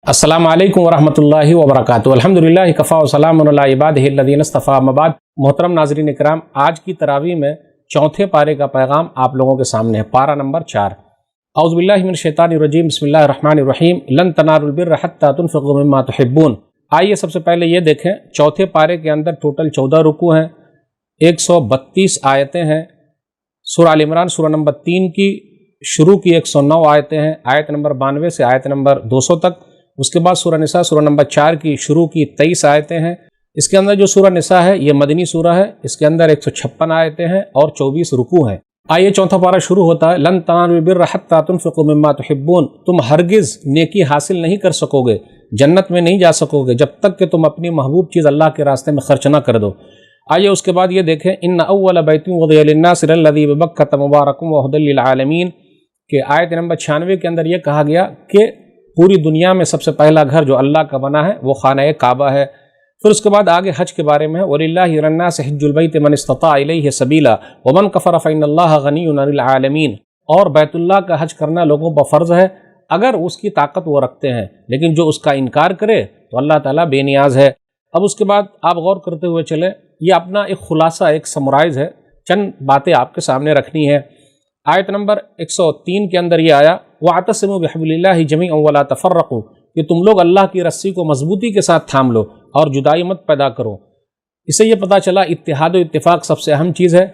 अस्सलामु अलैकुम वरहमतुल्लाहि वबरकातुहू। अल्हम्दुलिल्लाहि कफ़ा व सलामुन अला इबादिहि अल्लज़ीना इस्तफ़ा। अम्मा बाद। मोहतरम नाज़रीन इकराम, आज की तरावी में चौथे पारे का पैगाम आप लोगों के सामने है। पारा नंबर 4। औज़ु बिल्लाहि मिनश शैतानिर रजीम, बिस्मिल्लाहिर रहमानिर रहीम। लन तनालुल बिर्रा हत्ता तुनफ़िक़ू मिम्मा तुहिब्बून। आइए सबसे पहले ये देखें, चौथे पारे के अंदर टोटल 14 रुकू हैं, 132 आयतें हैं। सूरह आल इमरान सूरह नंबर 3 की शुरू की 109 आयतें हैं, आयत नंबर 92 से आयत नंबर 200 तक। उसके बाद सूरह निसा सूरह नंबर 4 की शुरू की 23 आयतें हैं। इसके अंदर जो सूरह निसा है ये मदनी सूरह है, इसके अंदर 156 आयतें हैं और 24 रुकू हैं। आइए चौथा पारा शुरू होता है। लन तनालुल बिर्रा हत्ता तुनफ़िक़ू मिम्मा तुहिब्बून। तुम हरगिज़ नेकी हासिल नहीं कर सकोगे, जन्नत में नहीं जा सकोगे जब तक कि तुम अपनी महबूब चीज़ अल्लाह के रास्ते में खर्च ना कर दो। आइए उसके बाद ये देखें, इन्ना अव्वल बैतिन वुदिअ लिन्नास लल्लज़ी बबक्कत मुबारकम व हुदल लिल आलमीन के आयत नंबर 96 के अंदर यह कहा गया कि पूरी दुनिया में सबसे पहला घर जो अल्लाह का बना है वो खाना काबा है। फिर उसके बाद आगे हज के बारे में, वलिल्लाहि अलन्नासि हिज्जुल बैति मन इस्तता इलैहि सबीला व मन कफ़र फ़इन्नल्लाह गनिय्युन अनिल आलमीन। और बैतुल्लाह का हज करना लोगों पर फ़र्ज़ है अगर उसकी ताकत वो रखते हैं, लेकिन जो उसका इनकार करे तो अल्लाह ताला बेनियाज है। अब उसके बाद आप गौर करते हुए चलें, ये अपना एक खुलासा, एक समराइज़ है, चंद बातें आपके सामने रखनी है। आयत नंबर 103 के अंदर ये आया, वातसिमू बिहब्लिल्लाहि जमीअन वला तफर्रक़ू, कि तुम लोग अल्लाह की रस्सी को मजबूती के साथ थाम लो और जुदाई मत पैदा करो। इससे ये पता चला इत्तिहाद व इत्तिफाक सबसे अहम चीज़ है।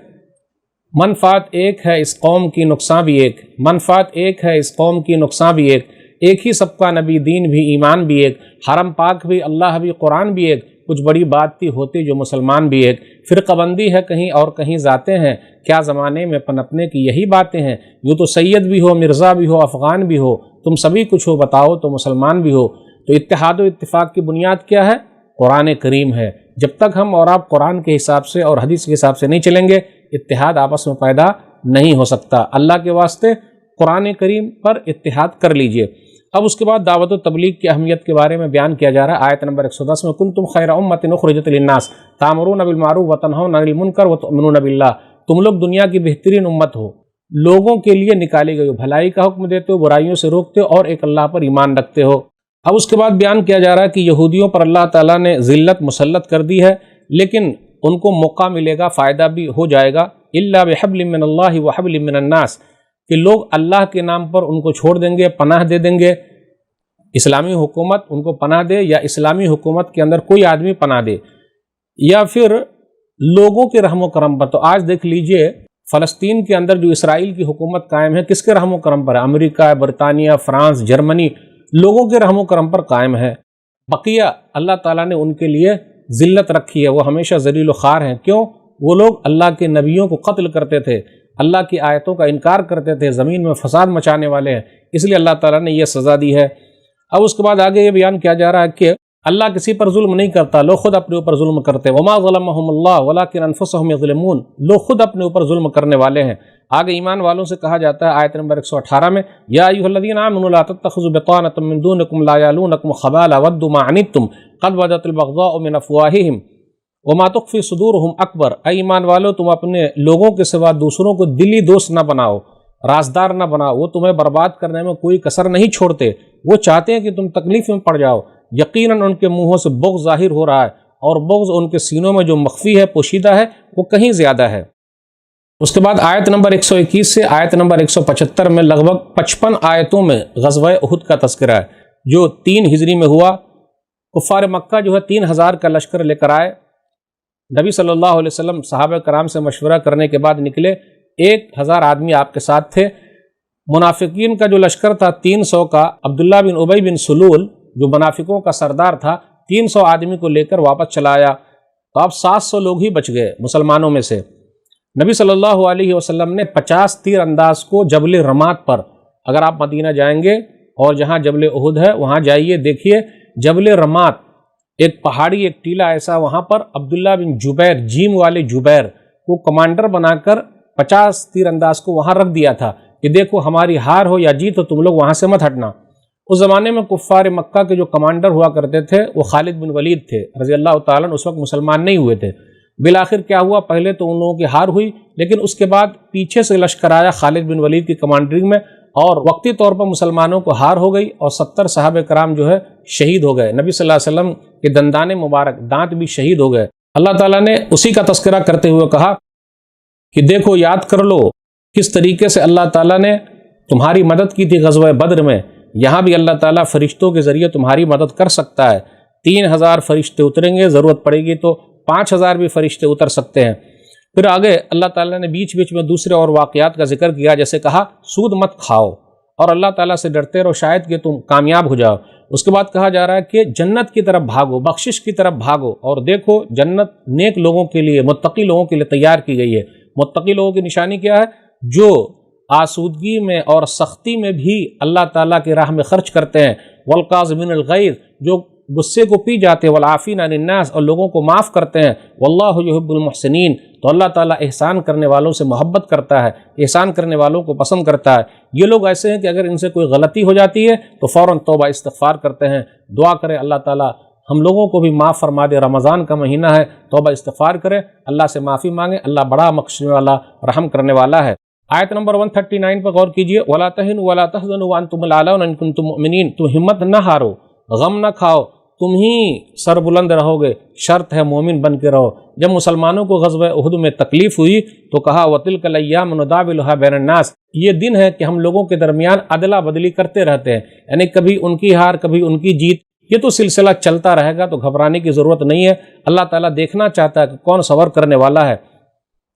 मनफात एक है, इस कौम की नुकसान भी एक। मनफात एक है, इस कौम की नुकसान भी एक ही सबका नबी, दीन भी, ईमान भी एक, हरम पाक भी, अल्लाह भी, कुरान भी एक, कुछ बड़ी बात थी होती जो मुसलमान भी एक। फ़िरक़बंदी है कहीं और कहीं जाते हैं, क्या ज़माने में पनपने की यही बातें हैं। यूँ तो सैयद भी हो, मिर्ज़ा भी हो, अफ़गान भी हो, तुम सभी कुछ हो, बताओ तो मुसलमान भी हो। तो इत्तिहाद व इत्तिफ़ाक़ की बुनियाद क्या है? कुरान करीम है। जब तक हम और आप कुरान के हिसाब से और हदीस के हिसाब से नहीं चलेंगे, इत्तिहाद आपस में पैदा नहीं हो सकता। अल्लाह के वास्ते कुरान करीम पर इत्तिहाद कर लीजिए। अब उसके बाद दावत व तबलीग की अहमियत के बारे में बयान किया जा रहा है। आयत नंबर 110 में, कुंतुम खैरा उम्मतिन उखरिजत लिन्नास तामुरून बिल मारूफ व तनहौना अनिल मुनकर व तु'मिनूना बिल्लाह। तुम लोग दुनिया की बेहतरीन उम्मत हो, लोगों के लिए निकाली गई हो, भलाई का हुक्म देते हो, बुराइयों से रोकते हो और एक अल्लाह पर ईमान रखते हो। अब उसके बाद बयान किया जा रहा है कि यहूदियों पर अल्लाह ताला ने ज़िल्लत मुसल्लत कर दी है, लेकिन उनको मौका मिलेगा, फ़ायदा भी हो जाएगा। इल्ला बिहब्लिम मिनल्लाहि व हब्लिम मिनन्नास, कि लोग अल्लाह के नाम पर उनको छोड़ देंगे, पनाह दे देंगे। इस्लामी हुकूमत उनको पनाह दे या इस्लामी हुकूमत के अंदर कोई आदमी पनाह दे, या फिर लोगों के रहमो करम पर। तो आज देख लीजिए फ़लस्तीन के अंदर जो इसराइल की हुकूमत कायम है, किसके रहमो करम पर है? अमेरिका, बरतानिया, फ्रांस, जर्मनी, लोगों के रहमो करम पर कायम है। बकिया अल्लाह ताला ने उनके लिए ज़िल्लत रखी है, वो हमेशा ज़लील ख़ार हैं। क्यों? वो लोग अल्लाह के नबियों को कत्ल करते थे, अल्लाह की आयतों का इनकार करते थे, ज़मीन में फ़साद मचाने वाले हैं, इसलिए अल्लाह ताला ने यह सज़ा दी है। अब उसके बाद आगे ये बयान किया जा रहा है कि अल्लाह किसी पर जुल्म नहीं करता, लोग खुद अपने ऊपर जुल्म करते। वमा ज़लमहुमुल्लाह वलाकिन अनफुसहुम यज़लिमून, लोग खुद अपने ऊपर जुल्म करने वाले हैं। आगे ईमान वालों से कहा जाता है आयत नंबर 118 में, या अय्युहल्लज़ीना आमनू ला तत्तख़िज़ू बितानतम मिन दूनिकुम ला यालूनकुम ख़बाला वद्दू मा अनित्तुम क़द बदतिल बग़ज़ाउ मिन अफ़वाहिहिम वमा तुख़फ़ी सुदूरुहुम अकबर। ऐ ईमान वालों, तुम अपने लोगों के सिवा दूसरों को दिली दोस्त न बनाओ, राजदार न बनाओ। वो तुम्हें बर्बाद करने में कोई कसर नहीं छोड़ते, वो चाहते हैं कि तुम तकलीफ़ में पड़ जाओ। यकीनन उनके मुँहों से बुग़्ज़ ज़ाहिर हो रहा है और बुग़्ज़ उनके सीनों में जो मख्फ़ी है, पोशीदा है, वो कहीं ज़्यादा है। उसके बाद आयत नंबर 121 से आयत नंबर 175 में लगभग 55 आयतों में ग़ज़वा उहुद का तज़किरा है, जो 3 हिजरी में हुआ। कुफ़ार मक्का जो है 3000 का लश्कर लेकर आए। नबी सल्लल्लाहु अलैहि वसल्लम सहाबा कराम से मशवरा करने के बाद निकले। 1000 आदमी आपके साथ थे। मुनाफिकीन का जो लश्कर था 300 का, अब्दुल्ला बिन उबई बिन सुलूल जो मुनाफिकों का सरदार था, 300 आदमी को लेकर वापस चला आया। तो अब 700 लोग ही बच गए मुसलमानों में से। नबी सल्लल्लाहु अलैहि वसल्लम ने 50 तीर अंदाज को जबल रमात पर, अगर आप मदीना जाएंगे और जहाँ जबल उहुद है वहाँ जाइए, देखिए जबल रमात एक पहाड़ी, एक टीला ऐसा, वहाँ पर अब्दुल्ला बिन जुबैर, जीम वाले जुबैर को कमांडर बनाकर 50 तीर अंदाज को वहाँ रख दिया था कि देखो हमारी हार हो या जीत हो, तुम लोग वहाँ से मत हटना। उस ज़माने में कुफ़ार मक्का के जो कमांडर हुआ करते थे वो खालिद बिन वलीद थे रज़ी अल्लाह तआला अन्हु। उस वक्त मुसलमान नहीं हुए थे। बिलाखिर क्या हुआ, पहले तो उन लोगों की हार हुई, लेकिन उसके बाद पीछे से लश्कर आया खालिद बिन वलीद की कमांडरिंग में اور وقتی طور پر مسلمانوں کو ہار ہو گئی اور 70 صحابہ کرام جو ہے شہید ہو گئے، نبی صلی اللہ علیہ وسلم کے دندان مبارک دانت بھی شہید ہو گئے۔ اللہ تعالیٰ نے اسی کا تذکرہ کرتے ہوئے کہا کہ دیکھو یاد کر لو کس طریقے سے اللہ تعالیٰ نے تمہاری مدد کی تھی غزوہ بدر میں، یہاں بھی اللہ تعالیٰ فرشتوں کے ذریعے تمہاری مدد کر سکتا ہے۔ 3000 فرشتے اتریں گے، ضرورت پڑے گی تو 5000 بھی فرشتے اتر سکتے ہیں۔ پھر آگے اللہ تعالیٰ نے بیچ بیچ میں دوسرے اور واقعات کا ذکر کیا، جیسے کہا سود مت کھاؤ اور اللہ تعالیٰ سے ڈرتے رہو شاید کہ تم کامیاب ہو جاؤ۔ اس کے بعد کہا جا رہا ہے کہ جنت کی طرف بھاگو، بخشش کی طرف بھاگو، اور دیکھو جنت نیک لوگوں کے لیے، متقی لوگوں کے لیے تیار کی گئی ہے۔ متقی لوگوں کی نشانی کیا ہے؟ جو آسودگی میں اور سختی میں بھی اللہ تعالیٰ کی راہ میں خرچ کرتے ہیں، والقاظمین الغیظ، جو غصے کو پی جاتے ہیں، والعافین عن الناس، اور لوگوں کو معاف کرتے ہیں، واللہ یحب المحسنین، تو اللہ تعالیٰ احسان کرنے والوں سے محبت کرتا ہے، احسان کرنے والوں کو پسند کرتا ہے۔ یہ لوگ ایسے ہیں کہ اگر ان سے کوئی غلطی ہو جاتی ہے تو فوراً توبہ استغفار کرتے ہیں، دعا کرے اللہ تعالیٰ ہم لوگوں کو بھی معاف فرما دے، رمضان کا مہینہ ہے، توبہ استغفار کرے، اللہ سے معافی مانگے، اللہ بڑا بخشنے والا رحم کرنے والا ہے۔ آیت نمبر 139 پر غور کیجئے، وَلَا تَهِنُوا وَلَا تَحْزَنُوا وَأَنْتُمُ الْأَعْلَوْنَ إِن كُنتُم مُؤْمِنِينَ، تم ہمت نہ ہارو، غم نہ کھاؤ، تم ہی سر بلند رہو گے، شرط ہے مومن بن کے رہو۔ جب مسلمانوں کو غزوہ احد میں تکلیف ہوئی تو کہا وَتِلْكَ الْأَيَّامُ نُدَاوِلُهَا بَيْنَ النَّاسِ، یہ دن ہے کہ ہم لوگوں کے درمیان عدلا بدلی کرتے رہتے ہیں، یعنی کبھی ان کی ہار کبھی ان کی جیت، یہ تو سلسلہ چلتا رہے گا، تو گھبرانے کی ضرورت نہیں ہے۔ اللہ تعالیٰ دیکھنا چاہتا ہے کہ کون صبر کرنے والا ہے۔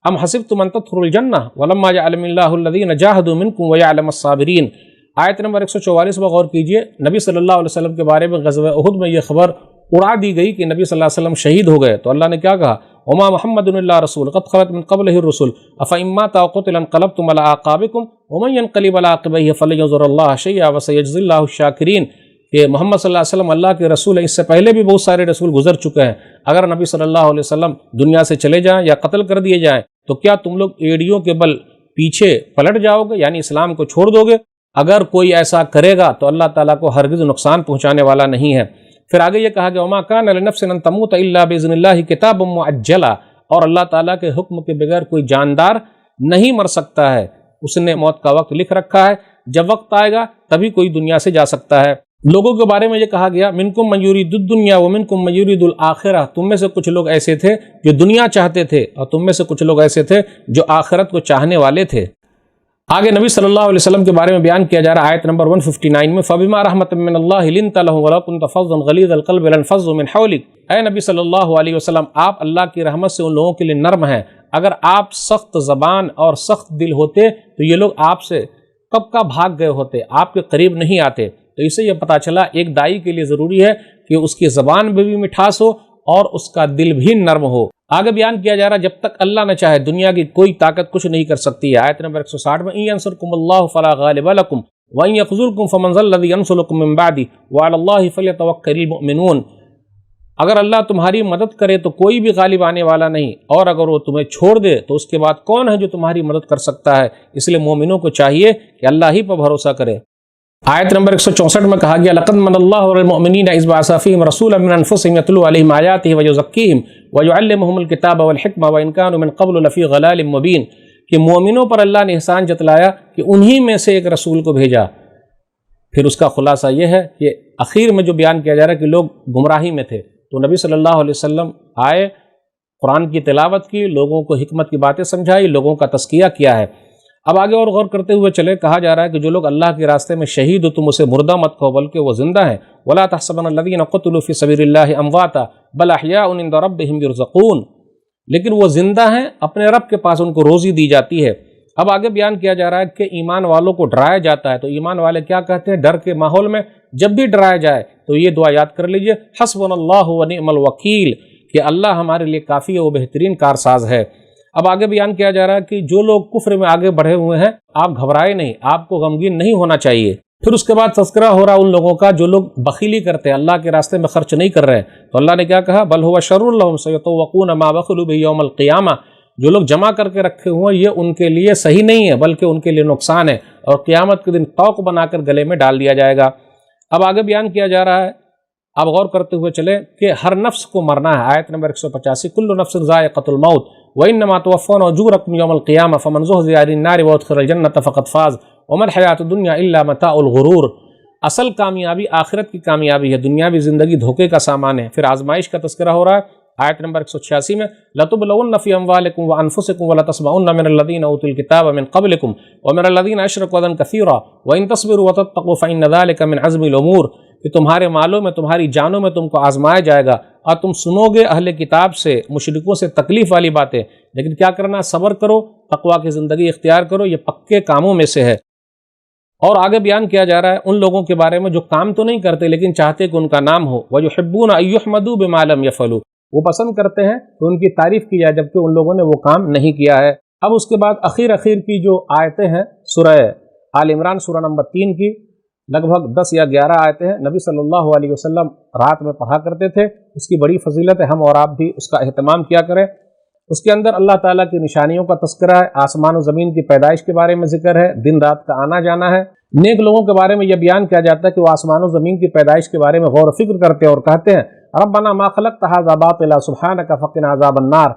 ام حسبتم ان تدخلوا الجنہ ولما يعلم اللہ الذین جاہدوا منکم ویعلم الصابرین۔ آیت نمبر 144 پر غور کیجئے، نبی صلی اللہ علیہ وسلم کے بارے میں غزوہ احد میں یہ خبر اڑا دی گئی کہ نبی صلی اللہ علیہ وسلم شہید ہو گئے، تو اللہ نے کیا کہا؟ وما محمد الا رسول قد خلت من قبلہ الرسل افإن مات أو قتل انقلبتم على أعقابكم ومن ينقلب على عقبیہ فلينظر اللہ شیئا وسيجزی اللہ الشاکرین، کہ محمد صلی اللہ علیہ وسلم اللہ کے رسول ہیں، اس سے پہلے بھی بہت سارے رسول گزر چکے ہیں، اگر نبی صلی اللہ علیہ وسلم دنیا سے چلے جائیں یا قتل کر دیے جائیں تو کیا تم لوگ ایڑیوں کے بل پیچھے پلٹ جاؤ گے، یعنی اسلام کو چھوڑ دو گے؟ اگر کوئی ایسا کرے گا تو اللہ تعالیٰ کو ہرگز نقصان پہنچانے والا نہیں ہے۔ پھر آگے یہ کہا گیا وما کان لنفس ان تموت الا باذن اللہ کتابا مؤجلا، اور اللہ تعالیٰ کے حکم کے بغیر کوئی جاندار نہیں مر سکتا ہے، اس نے موت کا وقت لکھ رکھا ہے، جب وقت آئے گا تبھی کوئی دنیا سے جا سکتا ہے۔ لوگوں کے بارے میں یہ کہا گیا منکم من یرید الدنیا ومنکم من یرید الآخرہ، تم میں سے کچھ لوگ ایسے تھے جو دنیا چاہتے تھے اور تم میں سے کچھ لوگ ایسے تھے جو آخرت کو چاہنے والے تھے۔ آگے نبی صلی اللہ علیہ وسلم کے بارے میں بیان کیا جا رہا ہے آیت نمبر 159 میں فَبِمَا رَحْمَةٍ مِّنَ اللَّهِ لِنْتَ لَهُمْ وَلَوْ كُنْتَ فَظًّا غَلِيظَ الْقَلْبِ لَانفَضُّوا مِنْ حَوْلِكَ، اے نبی صلی اللہ علیہ وسلم آپ اللہ کی رحمت سے ان لوگوں کے لیے نرم ہیں، اگر آپ سخت زبان اور سخت دل ہوتے تو یہ لوگ آپ سے کب کا بھاگ گئے ہوتے، آپ کے قریب نہیں آتے۔ تو اسے یہ پتہ چلا ایک دائی کے لیے ضروری ہے کہ اس کی زبان میں بھی مٹھاس ہو اور اس کا دل بھی نرم ہو۔ آگے بیان کیا جا رہا ہے جب تک اللہ نہ چاہے دنیا کی کوئی طاقت کچھ نہیں کر سکتی ہے۔ آیت نمبر 160 میں ان ینصرکم اللہ فلا غالب لکم وان یخذلکم فمن ذا الذی ینصرکم من بعدہ وعلی اللہ فلیتوکل المؤمنون، اگر اللہ تمہاری مدد کرے تو کوئی بھی غالب آنے والا نہیں، اور اگر وہ تمہیں چھوڑ دے تو اس کے بعد کون ہے جو تمہاری مدد کر سکتا ہے، اس لیے مومنوں کو چاہیے کہ اللہ ہی پر بھروسہ کرے۔ آیت نمبر 164 میں کہا گیا لقد من اللہ علی المؤمنین اذ بعث فیہم رسولا من انفسہم یتلو علیہم آیاتہ ویزکیہم ویعلمہم الکتاب والحکمہ وان کانوا من قبل لفی ضلال مبین، کہ مومنوں پر اللہ نے احسان جتلایا کہ انہی میں سے ایک رسول کو بھیجا۔ پھر اس کا خلاصہ یہ ہے کہ اخیر میں جو بیان کیا جا رہا ہے کہ لوگ گمراہی میں تھے، تو نبی صلی اللہ علیہ وسلم آئے، قرآن کی تلاوت کی، لوگوں کو حکمت کی باتیں سمجھائی، لوگوں کا تزکیہ کیا ہے۔ اب آگے اور غور کرتے ہوئے چلے، کہا جا رہا ہے کہ جو لوگ اللہ کے راستے میں شہید ہو تم اسے مردہ مت کہو بلکہ وہ زندہ ہیں۔ وَلَا تَحْسَبَنَّ الَّذِينَ قُتِلُوا فِي سَبِيلِ اللَّهِ أَمْوَاتًا بَلْ أَحْيَاءٌ عِندَ رَبِّهِمْ يُرْزَقُونَ، لیکن وہ زندہ ہیں، اپنے رب کے پاس ان کو روزی دی جاتی ہے۔ اب آگے بیان کیا جا رہا ہے کہ ایمان والوں کو ڈرایا جاتا ہے، تو ایمان والے کیا کہتے ہیں؟ ڈر کے ماحول میں جب بھی ڈرایا جائے تو یہ دعا یاد کر لیجئے حسبنا اللہ ونعم الوکیل، کہ اللہ ہمارے لیے کافی ہے، وہ بہترین کارساز ہے۔ اب آگے بیان کیا جا رہا ہے کہ جو لوگ کفر میں آگے بڑھے ہوئے ہیں آپ گھبرائے نہیں، آپ کو غمگین نہیں ہونا چاہیے۔ پھر اس کے بعد تذکرہ ہو رہا ان لوگوں کا جو لوگ بخیلی کرتے ہیں، اللہ کے راستے میں خرچ نہیں کر رہے، تو اللہ نے کیا کہا بل هو شر لهم سيطوقون ما بخلوا به يوم القیامہ، جو لوگ جمع کر کے رکھے ہوئے یہ ان کے لیے صحیح نہیں ہے بلکہ ان کے لیے نقصان ہے، اور قیامت کے دن طوق بنا کر گلے میں ڈال دیا جائے گا۔ اب آگے بیان کیا جا رہا ہے आप गौर करते हुए चले कि हर नफ्स को मरना है। आयत नंबर 185, कुल्लु नफ्सिन ज़ाइक़तुल मौत व इन्नमा तुवफ़्फ़ौना उजूरकुम यौमल क़ियामह फ़मन ज़ुहज़िहा अनिन नारि व उदख़िलल जन्नत फ़क़द फ़ाज़ वमल हयातुद दुन्या इल्ला मताउल गुरूर। असल कामयाबी आखिरत की कामयाबी है, दुनियावी ज़िंदगी धोखे का सामान है। फिर आजमाइश का तज़किरा हो रहा है आयत नंबर 186 में, लतुबलवुन्न फ़ी अम्वालिकुम व अनफुसिकुम व लतस्मउन्न मिनल्लज़ीना ऊतुल किताब मिन क़ब्लिकुम व मिनल्लज़ीना अशरकू अज़न कसीरा व इन तस्बिरु व तत्तक़ू फ़इन्न ज़ालिका मिन अज़्मिल उमूर। कि तुम्हारे मालों में, तुम्हारी जानों में तुमको आजमाया जाएगा और तुम सुनोगे अहले किताब से, मुशरिकों से तकलीफ़ वाली बातें, लेकिन क्या करना, सब्र करो, तक़वा की ज़िंदगी इख्तियार करो, ये पक्के कामों में से है। और आगे बयान किया जा रहा है उन लोगों के बारे में जो काम तो नहीं करते लेकिन चाहते कि उनका नाम हो। वयुहिब्बूना अय्युहमदू बिमा लम यफ़अलू, वो पसंद करते हैं कि उनकी तारीफ़ की जाए जबकि उन लोगों ने वो काम नहीं किया है। अब उसके बाद अखीर की जो आयतें हैं सूरह आल इमरान सूरह नंबर 3 की लगभग 10 या 11 आयतें हैं, नबी सल्लल्लाहु अलैहि वसल्लम रात में पढ़ा करते थे। उसकी बड़ी फजीलत है, हम और आप भी उसका अहतमाम किया करें। उसके अंदर अल्लाह ताला की निशानियों का तस्करा है, आसमान और ज़मीन की पैदाइश के बारे में जिक्र है, दिन रात का आना जाना है। नेक लोगों के बारे में यह बयान किया जाता है कि वो आसमान और ज़मीन की पैदाइश के बारे में गौर व फिक्र करते हैं और कहते हैं, रब्बना मा खलक़्त हाज़ा बातिला सुब्हानका फ़क़िना अज़ाबन नार।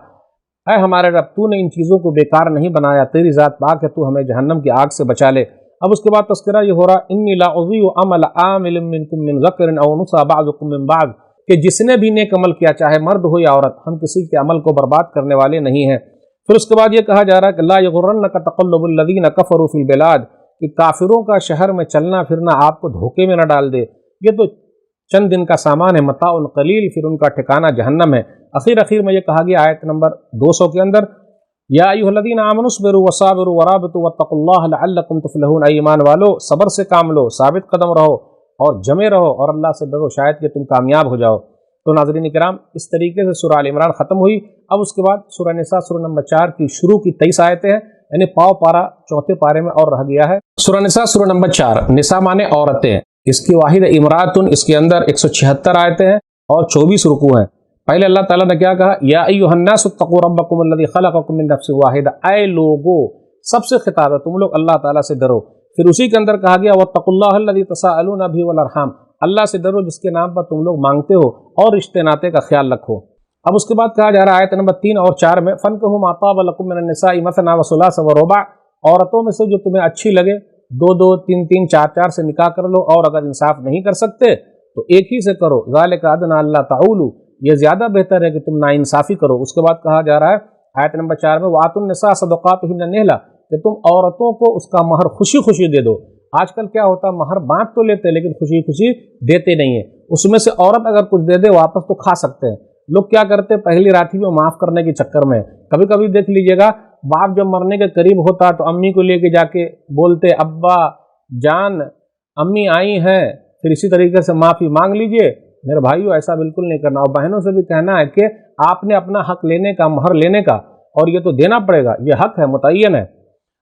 ऐ हमारे रब, तूने इन चीज़ों को बेकार नहीं बनाया, तेरी ज़ात पाक है, तू हमें जहन्नम की आग से बचा ले। अब उसके बाद तस्करा ये हो रहा, इन्नी ला उज़ीउ अमल आमिलिन मिनकुम मिन ज़करिन औ उन्सा बअज़ुकुम मिन बअज़, कि जिसने भी नेक अमल किया, चाहे मर्द हो या औरत, हम किसी के अमल को बर्बाद करने वाले नहीं हैं। फिर उसके बाद ये कहा जा रहा है कि ला यग़ुर्रन्नका तक़ल्लुबुल लज़ीना कफ़रू फ़िल बिलाद, कि काफिरों का शहर में चलना फिरना आपको धोखे में न डाल दे, ये तो चंद दिन का सामान है, मताउन क़लील, फिर उनका ठिकाना जहन्नम है। आखिर में ये कहा गया आयत नंबर 200 के अंदर, या अय्युहल्लज़ीना आमनु अस्बिरु वसाबिरु वराबितु वत्तक़ुल्लाह लअल्लकुम तुफ़्लिहून, ऐ ईमान वालो, सब्र से काम लो, साबित कदम रहो और जमे रहो और अल्लाह से डरो, शायद कि तुम कामयाब हो जाओ। तो नाज़रीन किराम, इस तरीके से सूरह आल इमरान ख़त्म हुई। अब उसके बाद सूरह निसा सूरह नंबर 4 की शुरू की 23 आयतें हैं, यानी पाव पारा चौथे पारे में और रह गया है। सूरह निसा सूरह नंबर 4, निसा माने औरतें, इसकी वाहिद इमरातुन, इसके अंदर 176 आयतें हैं और 24 रुकू हैं। पहले अल्लाह ताला ने क्या कहा, या अय्युहन्नासु इत्तक़ू रब्बकुम अल्लज़ी ख़लक़कुम मिन नफ्सिन वाहिदा, ऐ लोगो, सबसे खिताब है, तुम लोग अल्लाह ताला से डरो। फिर उसी के अंदर कहा गया, वत्तक़ुल्लाह अल्लज़ी तसाअलूना बिही वल अरहाम, अल्लाह से डरो जिसके नाम पर तुम लोग मांगते हो और रिश्ते नाते का ख्याल रखो। अब उसके बाद कहा जा रहा है आयत नंबर 3 और 4 में, फ़न्किहू मा ताब लकुम मिनन निसाइ मसना व सुलास व रुबा, औरतों में से जो तुम्हें अच्छी लगे 2-2, 3-3, 4-4 से निकाह कर लो, और अगर इंसाफ नहीं कर सकते तो एक ही से करो। ज़ालिका अदना अल्ला ताउलू, ये ज़्यादा बेहतर है कि तुम नाइंसाफ़ी करो। उसके बाद कहा जा रहा है आयत नंबर 4 में, वातुन निसा सदक़ातिहिन्ना निहला, कि तुम औरतों को उसका महर खुशी खुशी दे दो। आजकल क्या होता है, महर बांट तो लेते हैं लेकिन खुशी खुशी देते नहीं है। उसमें से औरत अगर कुछ दे दे वापस तो खा सकते हैं। लोग क्या करते हैं, पहली राठी में माफ़ करने के चक्कर में, कभी कभी देख लीजिएगा, बाप जब मरने के करीब होता तो अम्मी को लेके जाके बोलते, अब्बा जान अम्मी आई हैं, फिर इसी तरीके से माफ़ी मांग लीजिए। मेरे भाइयों, ऐसा बिल्कुल नहीं करना। और बहनों से भी कहना है कि आपने अपना हक लेने का, महर लेने का, और ये तो देना पड़ेगा, ये हक है, मुतय्यन है।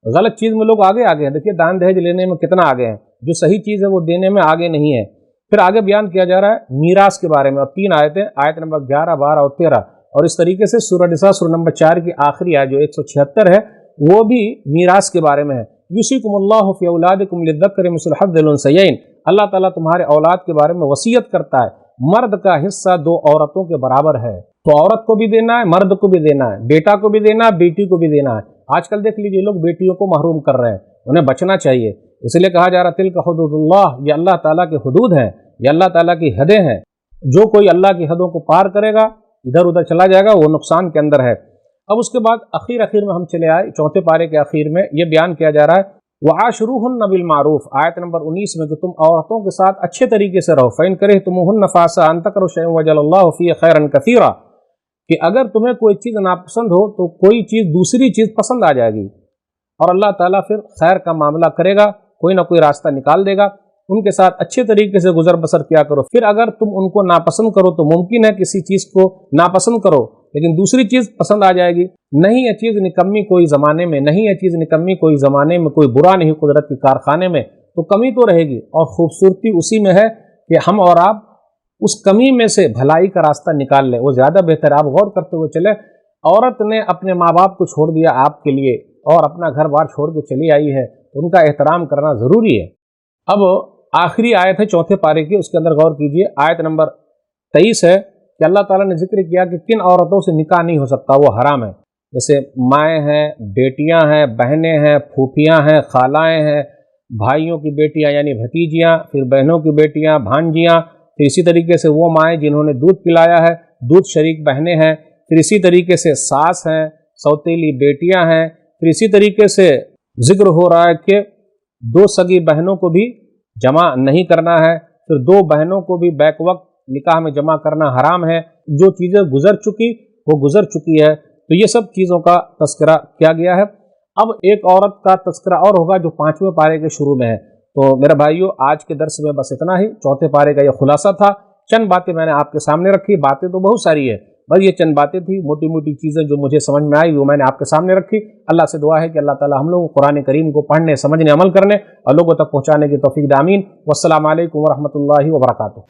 गलत चीज़ में लोग आगे आगे हैं, देखिए दान दहेज लेने में कितना आगे हैं, जो सही चीज़ है वो देने में आगे नहीं है। फिर आगे बयान किया जा रहा है मीरास के बारे में, और 3 आयतें, आयत नंबर 11, 12 और 13, और इस तरीके से सूरह निसा सूरह नंबर 4 की आखिरी आयत जो 176 है वो भी मीरास के बारे में है। युसीकुमुल्लाहु फी औलादिकुम लिज़्ज़करि मिस्लु हज़्ज़िल उन्सयैन, अल्लाह ताला तुम्हारे औलाद के बारे में वसीयत करता है, मर्द का हिस्सा 2 औरतों के बराबर है। तो औरत को भी देना है, मर्द को भी देना है, बेटा को भी देना है, बेटी को भी देना है। आजकल देख लीजिए लोग बेटियों को महरूम कर रहे हैं, उन्हें बचना चाहिए। इसलिए कहा जा रहा, तिल्का हुदूदुल्लाह, ये अल्लाह ताला के हुदूद हैं, ये अल्लाह ताला की हदें हैं। जो कोई अल्लाह की हदों को पार करेगा, इधर उधर चला जाएगा, वो नुकसान के अंदर है। अब उसके बाद आखिर में हम चले आए, चौथे पारे के आखिर में ये बयान किया जा रहा है, वआशिरूहुन्ना बिल मारूफ, आयत नंबर 19 में, कि तुम औरतों के साथ अच्छे तरीके से रहो। फ़इन करिहतुमुहुन्ना फ़असा अन तकरहू शैअन वजअलल्लाहु फ़ीहि खैरन कसीरा, कि अगर तुम्हें कोई चीज़ नापसंद हो तो कोई चीज़ दूसरी चीज़ पसंद आ जाएगी, और अल्लाह ताला फिर खैर का मामला करेगा, कोई ना कोई रास्ता निकाल देगा। उनके साथ अच्छे तरीके से गुजर बसर किया करो। फिर अगर तुम उनको नापसंद करो तो मुमकिन है किसी चीज़ को नापसंद करो लेकिन दूसरी चीज़ पसंद आ जाएगी। नहीं है चीज़ निकम्मी कोई ज़माने में, नहीं है चीज़ निकम्मी कोई ज़माने में, कोई बुरा नहीं कुदरत के कारखाने में, तो कमी तो रहेगी। और ख़ूबसूरती उसी में है कि हम और आप उस कमी में से भलाई का रास्ता निकाल लें, वो ज़्यादा बेहतर। आप गौर करते हुए चले, औरत ने अपने माँ बाप को छोड़ दिया आपके लिए और अपना घर बार छोड़ के चली आई है, तो उनका एहतराम करना ज़रूरी है। अब आखिरी आयत है चौथे पारे की, उसके अंदर गौर कीजिए, आयत नंबर 23 है کہ اللہ تعالیٰ نے ذکر کیا کہ کن عورتوں سے نکاح نہیں ہو سکتا، وہ حرام ہے، جیسے مائیں ہیں، بیٹیاں ہیں، بہنیں ہیں، پھوپھیاں ہیں، خالائیں ہیں، بھائیوں کی بیٹیاں یعنی بھتیجیاں، پھر بہنوں کی بیٹیاں، بھانجیاں، پھر اسی طریقے سے وہ مائیں جنہوں نے دودھ پلایا ہے، دودھ شریک بہنیں ہیں، پھر اسی طریقے سے ساس ہیں، سوتیلی بیٹیاں ہیں، پھر اسی طریقے سے ذکر ہو رہا ہے کہ 2 سگی بہنوں کو بھی جمع نہیں کرنا ہے، پھر 2 بہنوں کو بھی بیک وقت نکاح میں جمع کرنا حرام ہے، جو چیزیں گزر چکی وہ گزر چکی ہے، تو یہ سب چیزوں کا تذکرہ کیا گیا ہے۔ اب ایک عورت کا تذکرہ اور ہوگا جو 5ویں پارے کے شروع میں ہے۔ تو میرے بھائیو، آج کے درس میں بس اتنا ہی، 4تھے پارے کا یہ خلاصہ تھا، چند باتیں میں نے آپ کے سامنے رکھی، باتیں تو بہت ساری ہے، بس یہ چند باتیں تھیں، موٹی موٹی چیزیں جو مجھے سمجھ میں آئی وہ میں نے آپ کے سامنے رکھی۔ اللہ سے دعا ہے کہ اللہ تعالی ہم لوگوں کو قرآن کریم کو پڑھنے، سمجھنے، عمل کرنے اور لوگوں تک پہنچانے کی توفیق دے، آمین۔ والسلام علیکم ورحمۃ اللہ وبرکاتہ۔